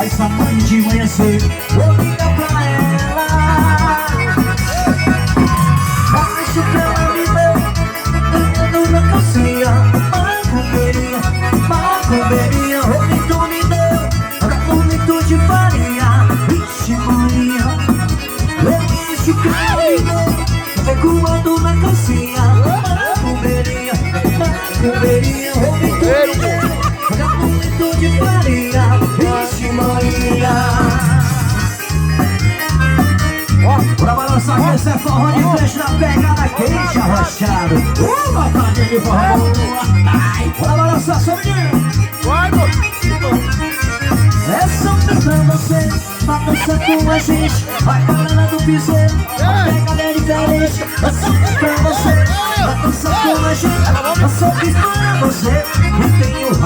Faz a mãe de manhã cedo, vou ligar pra ela. Faz o que ela me deu, dando na calcinha. Macumberia, o que tu me deu, dá um litro de farinha. Vixe Maria, esse que ela me deu, recuando na calcinha. Macumberia, o que tu me deu, dá um litro de farinha. Vixe Maria. Bora balançar que esse é forró de frente na pegada quente arrochado. Batalha de forró. Bora balançar, seu menino. Vai, mano. Essa é pra você, pra dançar com a gente. Vai galera do piseiro, a pegada é diferente. Essa é pra você, pra dançar com a gente. Eu sou fiz pra você, não tenho